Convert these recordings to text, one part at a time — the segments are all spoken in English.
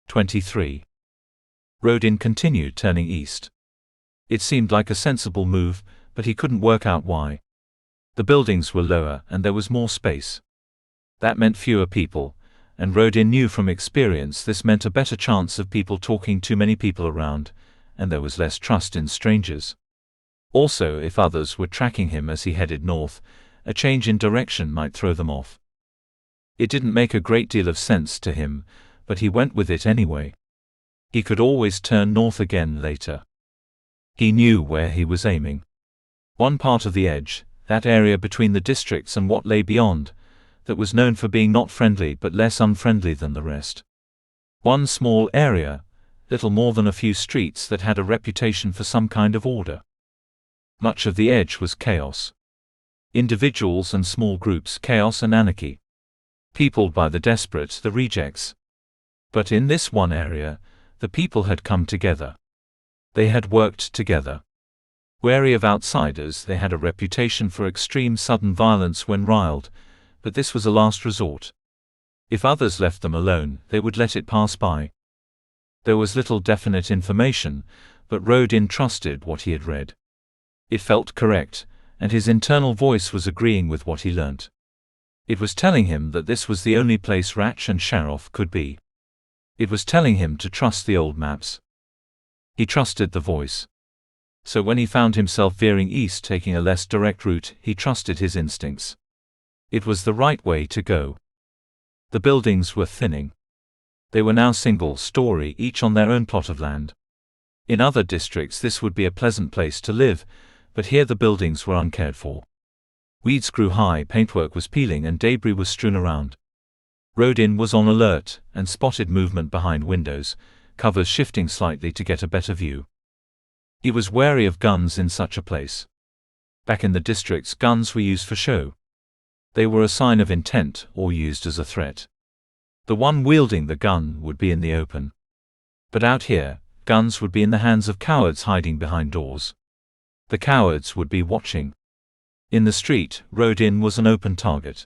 23. Rodin continued turning east. It seemed like a sensible move, but he couldn't work out why. The buildings were lower and there was more space. That meant fewer people, and Rodin knew from experience this meant a better chance of people talking, too many people around, and there was less trust in strangers. Also, if others were tracking him as he headed north, a change in direction might throw them off. It didn't make a great deal of sense to him, but he went with it anyway. He could always turn north again later. He knew where he was aiming. One part of the edge, that area between the districts and what lay beyond, that was known for being not friendly but less unfriendly than the rest. One small area, little more than a few streets, that had a reputation for some kind of order. Much of the edge was chaos. Individuals and small groups, chaos and anarchy. Peopled by the desperate, the rejects. But in this one area, the people had come together. They had worked together. Wary of outsiders, they had a reputation for extreme sudden violence when riled, but this was a last resort. If others left them alone, they would let it pass by. There was little definite information, but Rodin trusted what he had read. It felt correct, and his internal voice was agreeing with what he learnt. It was telling him that this was the only place Ratch and Sharoff could be. It was telling him to trust the old maps. He trusted the voice. So when he found himself veering east, taking a less direct route, he trusted his instincts. It was the right way to go. The buildings were thinning. They were now single-story, each on their own plot of land. In other districts this would be a pleasant place to live, but here the buildings were uncared for. Weeds grew high, paintwork was peeling, and debris was strewn around. Rodin was on alert, and spotted movement behind windows, covers shifting slightly to get a better view. He was wary of guns in such a place. Back in the districts, guns were used for show. They were a sign of intent, or used as a threat. The one wielding the gun would be in the open. But out here, guns would be in the hands of cowards hiding behind doors. The cowards would be watching. In the street, Rodin was an open target.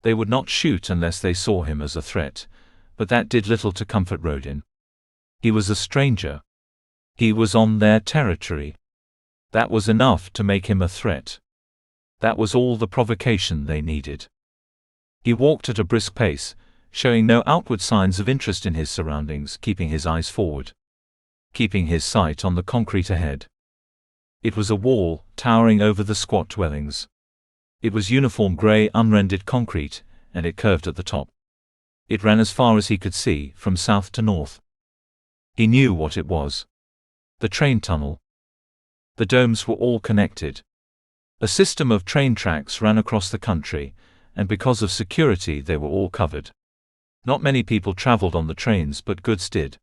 They would not shoot unless they saw him as a threat, but that did little to comfort Rodin. He was a stranger. He was on their territory. That was enough to make him a threat. That was all the provocation they needed. He walked at a brisk pace, showing no outward signs of interest in his surroundings, keeping his eyes forward. Keeping his sight on the concrete ahead. It was a wall, towering over the squat dwellings. It was uniform grey, unrendered concrete, and it curved at the top. It ran as far as he could see, from south to north. He knew what it was. The train tunnel. The domes were all connected. A system of train tracks ran across the country, and because of security they were all covered. Not many people traveled on the trains, but goods did.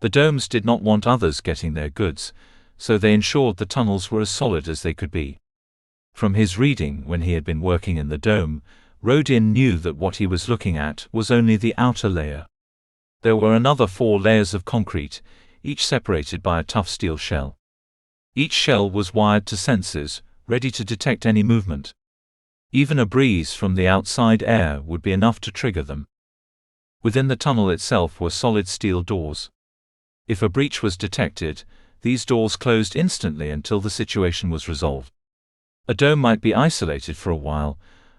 The domes did not want others getting their goods, so they ensured the tunnels were as solid as they could be. From his reading when he had been working in the dome, Rodin knew that what he was looking at was only the outer layer. There were another 4 layers of concrete, each separated by a tough steel shell. Each shell was wired to sensors, ready to detect any movement. Even a breeze from the outside air would be enough to trigger them. Within the tunnel itself were solid steel doors. If a breach was detected, these doors closed instantly until the situation was resolved. A dome might be isolated for a while,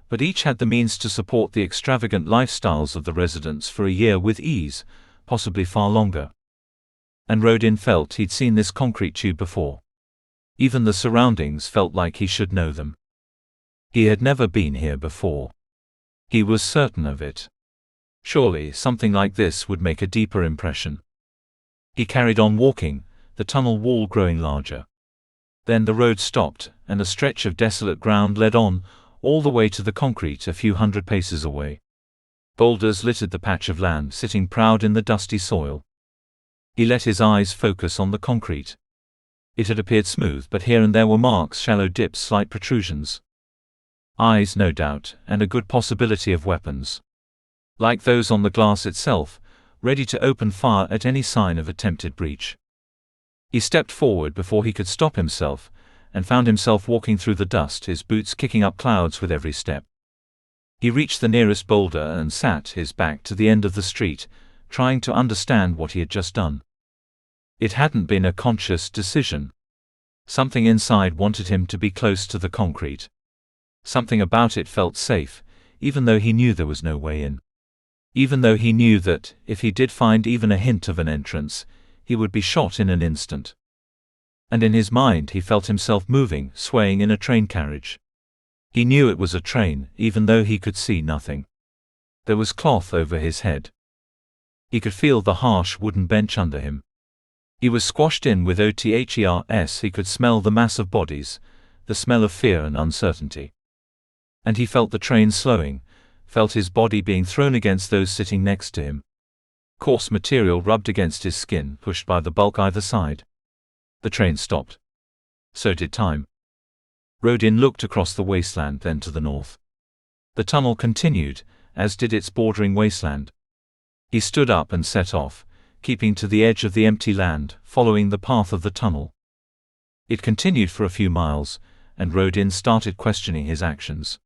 but each had the means to support the extravagant lifestyles of the residents for a year with ease, possibly far longer. And Rodin felt he'd seen this concrete tube before. Even the surroundings felt like he should know them. He had never been here before. He was certain of it. Surely something like this would make a deeper impression. He carried on walking, the tunnel wall growing larger. Then the road stopped, and a stretch of desolate ground led on, all the way to the concrete a few hundred paces away. Boulders littered the patch of land, sitting proud in the dusty soil. He let his eyes focus on the concrete. It had appeared smooth, but here and there were marks, shallow dips, slight protrusions. Eyes, no doubt, and a good possibility of weapons. Like those on the glass itself, ready to open fire at any sign of attempted breach. He stepped forward before he could stop himself, and found himself walking through the dust, his boots kicking up clouds with every step. He reached the nearest boulder and sat his back to the end of the street, trying to understand what he had just done. It hadn't been a conscious decision. Something inside wanted him to be close to the concrete. Something about it felt safe, even though he knew there was no way in. Even though he knew that, if he did find even a hint of an entrance, he would be shot in an instant. And in his mind he felt himself moving, swaying in a train carriage. He knew it was a train, even though he could see nothing. There was cloth over his head. He could feel the harsh wooden bench under him. He was squashed in with OTHERS. He could smell the mass of bodies, the smell of fear and uncertainty. And he felt the train slowing, felt his body being thrown against those sitting next to him. Coarse material rubbed against his skin, pushed by the bulk either side. The train stopped. So did time. Rodin looked across the wasteland, then to the north. The tunnel continued, as did its bordering wasteland. He stood up and set off, keeping to the edge of the empty land, following the path of the tunnel. It continued for a few miles, and Rodin started questioning his actions.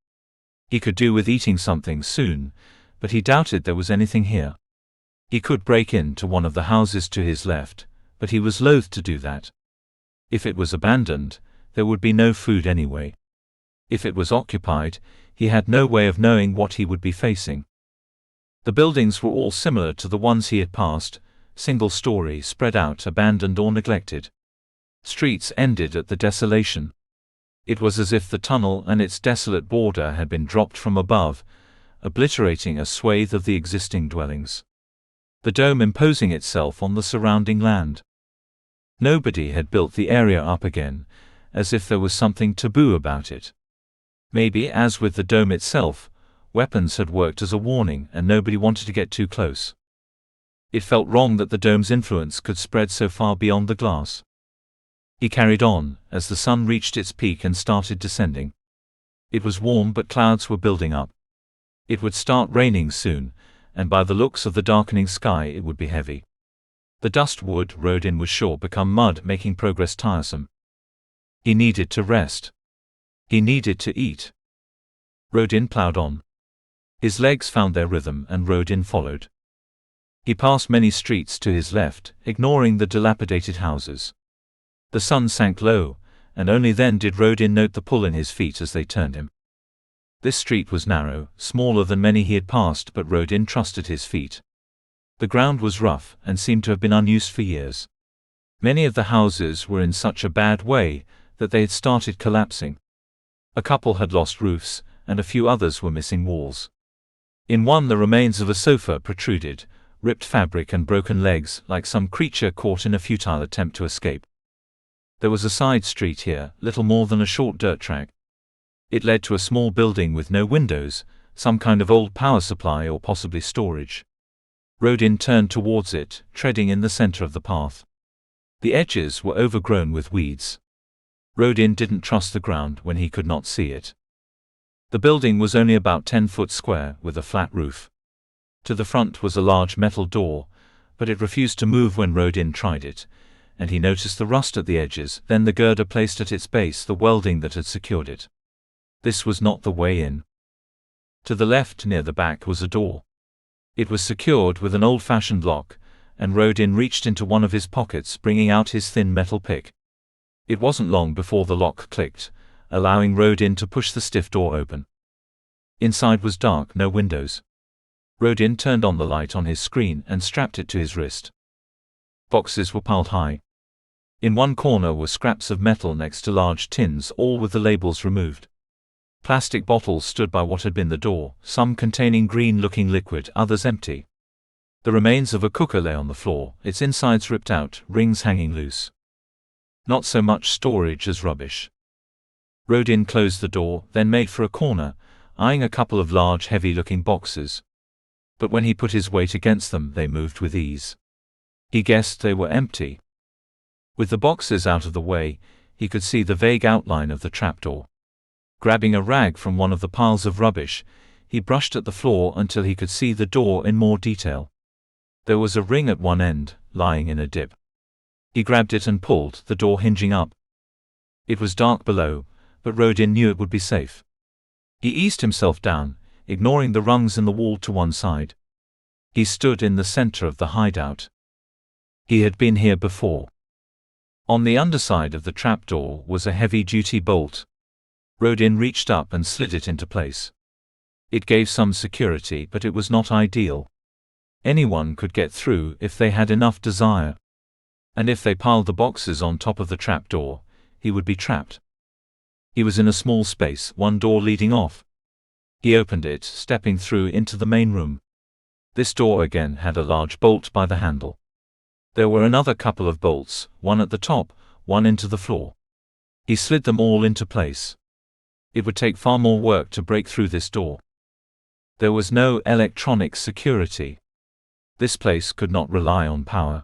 He could do with eating something soon, but he doubted there was anything here. He could break into one of the houses to his left, but he was loath to do that. If it was abandoned, there would be no food anyway. If it was occupied, he had no way of knowing what he would be facing. The buildings were all similar to the ones he had passed, single-story, spread out, abandoned or neglected. Streets ended at the desolation. It was as if the tunnel and its desolate border had been dropped from above, obliterating a swathe of the existing dwellings. The dome imposing itself on the surrounding land. Nobody had built the area up again, as if there was something taboo about it. Maybe, as with the dome itself, weapons had worked as a warning and nobody wanted to get too close. It felt wrong that the dome's influence could spread so far beyond the glass. He carried on, as the sun reached its peak and started descending. It was warm, but clouds were building up. It would start raining soon, and by the looks of the darkening sky it would be heavy. The dust would, Rodin was sure, become mud, making progress tiresome. He needed to rest. He needed to eat. Rodin plowed on. His legs found their rhythm and Rodin followed. He passed many streets to his left, ignoring the dilapidated houses. The sun sank low, and only then did Rodin note the pull in his feet as they turned him. This street was narrow, smaller than many he had passed, but Rodin trusted his feet. The ground was rough and seemed to have been unused for years. Many of the houses were in such a bad way that they had started collapsing. A couple had lost roofs, and a few others were missing walls. In one, the remains of a sofa protruded, ripped fabric and broken legs, like some creature caught in a futile attempt to escape. There was a side street here, little more than a short dirt track. It led to a small building with no windows, some kind of old power supply or possibly storage. Rodin turned towards it, treading in the center of the path. The edges were overgrown with weeds. Rodin didn't trust the ground when he could not see it. The building was only about 10 foot square, with a flat roof. To the front was a large metal door, but it refused to move when Rodin tried it, and he noticed the rust at the edges, then the girder placed at its base, the welding that had secured it. This was not the way in. To the left, near the back, was a door. It was secured with an old-fashioned lock, and Rodin reached into one of his pockets, bringing out his thin metal pick. It wasn't long before the lock clicked, allowing Rodin to push the stiff door open. Inside was dark, no windows. Rodin turned on the light on his screen and strapped it to his wrist. Boxes were piled high. In one corner were scraps of metal next to large tins, all with the labels removed. Plastic bottles stood by what had been the door, some containing green-looking liquid, others empty. The remains of a cooker lay on the floor, its insides ripped out, rings hanging loose. Not so much storage as rubbish. Rodin closed the door, then made for a corner, eyeing a couple of large, heavy-looking boxes. But when he put his weight against them, they moved with ease. He guessed they were empty. With the boxes out of the way, he could see the vague outline of the trapdoor. Grabbing a rag from one of the piles of rubbish, he brushed at the floor until he could see the door in more detail. There was a ring at one end, lying in a dip. He grabbed it and pulled, the door hinging up. It was dark below, but Rodin knew it would be safe. He eased himself down, ignoring the rungs in the wall to one side. He stood in the center of the hideout. He had been here before. On the underside of the trapdoor was a heavy-duty bolt. Rodin reached up and slid it into place. It gave some security, but it was not ideal. Anyone could get through if they had enough desire. And if they piled the boxes on top of the trapdoor, he would be trapped. He was in a small space, one door leading off. He opened it, stepping through into the main room. This door again had a large bolt by the handle. There were another couple of bolts, one at the top, one into the floor. He slid them all into place. It would take far more work to break through this door. There was no electronic security. This place could not rely on power.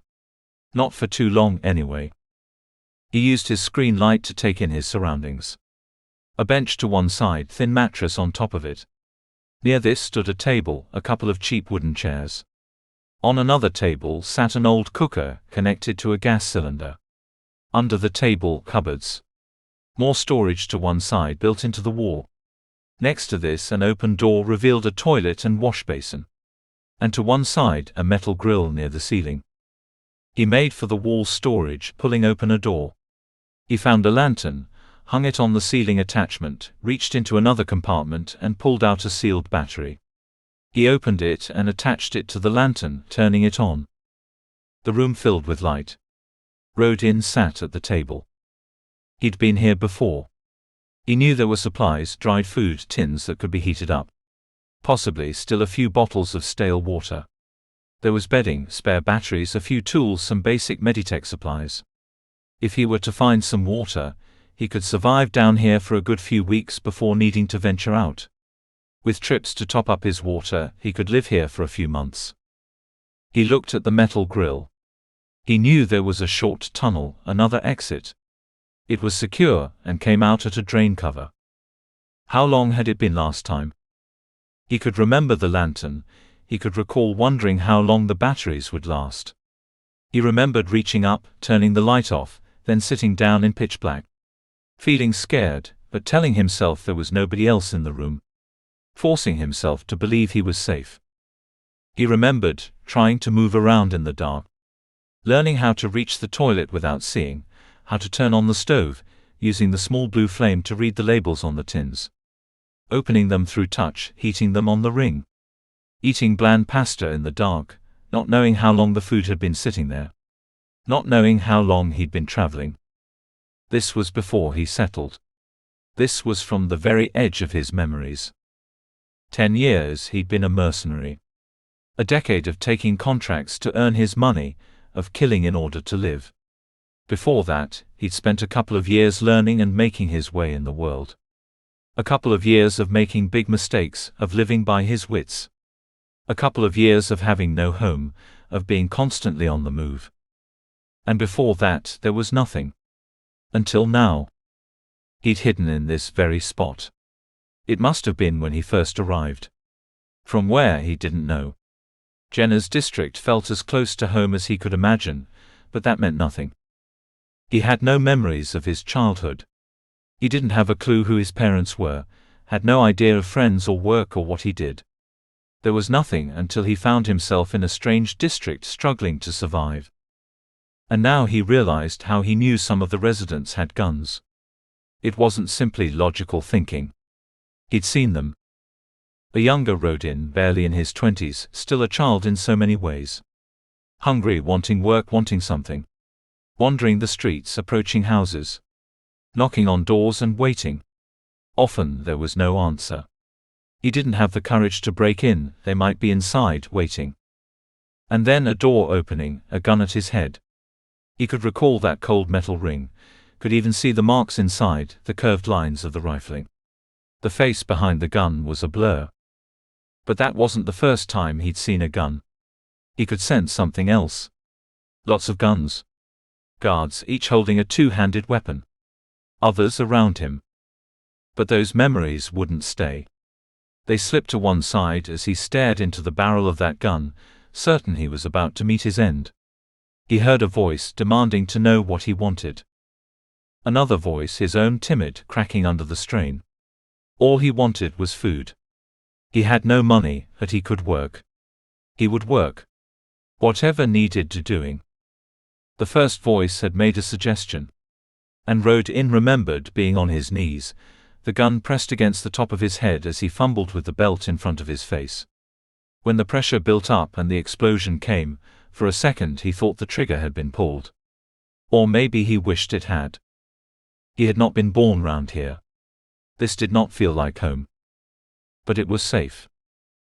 Not for too long, anyway. He used his screen light to take in his surroundings. A bench to one side, thin mattress on top of it. Near this stood a table, a couple of cheap wooden chairs. On another table sat an old cooker, connected to a gas cylinder. Under the table, cupboards. More storage to one side built into the wall. Next to this, an open door revealed a toilet and wash basin. And to one side, a metal grill near the ceiling. He made for the wall storage, pulling open a door. He found a lantern, hung it on the ceiling attachment, reached into another compartment and pulled out a sealed battery. He opened it and attached it to the lantern, turning it on. The room filled with light. Rodin sat at the table. He'd been here before. He knew there were supplies, dried food, tins that could be heated up. Possibly still a few bottles of stale water. There was bedding, spare batteries, a few tools, some basic Meditech supplies. If he were to find some water, he could survive down here for a good few weeks before needing to venture out. With trips to top up his water, he could live here for a few months. He looked at the metal grill. He knew there was a short tunnel, another exit. It was secure, and came out at a drain cover. How long had it been last time? He could remember the lantern. He could recall wondering how long the batteries would last. He remembered reaching up, turning the light off, then sitting down in pitch black. Feeling scared, but telling himself there was nobody else in the room. Forcing himself to believe he was safe. He remembered trying to move around in the dark. Learning how to reach the toilet without seeing, how to turn on the stove, using the small blue flame to read the labels on the tins. Opening them through touch, heating them on the ring. Eating bland pasta in the dark, not knowing how long the food had been sitting there. Not knowing how long he'd been traveling. This was before he settled. This was from the very edge of his memories. 10 years he'd been a mercenary. A decade of taking contracts to earn his money, of killing in order to live. Before that, he'd spent a couple of years learning and making his way in the world. A couple of years of making big mistakes, of living by his wits. A couple of years of having no home, of being constantly on the move. And before that, there was nothing. Until now. He'd hidden in this very spot. It must have been when he first arrived. From where, he didn't know. Jenna's district felt as close to home as he could imagine, but that meant nothing. He had no memories of his childhood. He didn't have a clue who his parents were, had no idea of friends or work or what he did. There was nothing until he found himself in a strange district struggling to survive. And now he realized how he knew some of the residents had guns. It wasn't simply logical thinking. He'd seen them. A younger Rodin, barely in his 20s, still a child in so many ways. Hungry, wanting work, wanting something. Wandering the streets, approaching houses. Knocking on doors and waiting. Often there was no answer. He didn't have the courage to break in, they might be inside, waiting. And then a door opening, a gun at his head. He could recall that cold metal ring, could even see the marks inside, the curved lines of the rifling. The face behind the gun was a blur. But that wasn't the first time he'd seen a gun. He could sense something else. Lots of guns. Guards, each holding a two-handed weapon. Others around him. But those memories wouldn't stay. They slipped to one side as he stared into the barrel of that gun, certain he was about to meet his end. He heard a voice demanding to know what he wanted. Another voice, his own, timid, cracking under the strain. All he wanted was food. He had no money, but he could work. He would work. Whatever needed doing. The first voice had made a suggestion. And Rodin remembered being on his knees, the gun pressed against the top of his head as he fumbled with the belt in front of his face. When the pressure built up and the explosion came, for a second he thought the trigger had been pulled. Or maybe he wished it had. He had not been born round here. This did not feel like home. But it was safe.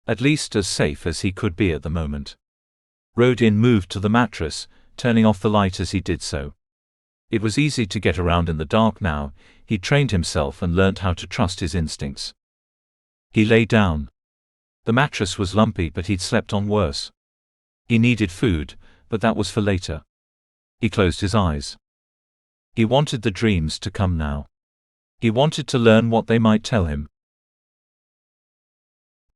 At least as safe as he could be at the moment. Rodin moved to the mattress, turning off the light as he did so. It was easy to get around in the dark now. He trained himself and learnt how to trust his instincts. He lay down. The mattress was lumpy, but he'd slept on worse. He needed food, but that was for later. He closed his eyes. He wanted the dreams to come now. He wanted to learn what they might tell him.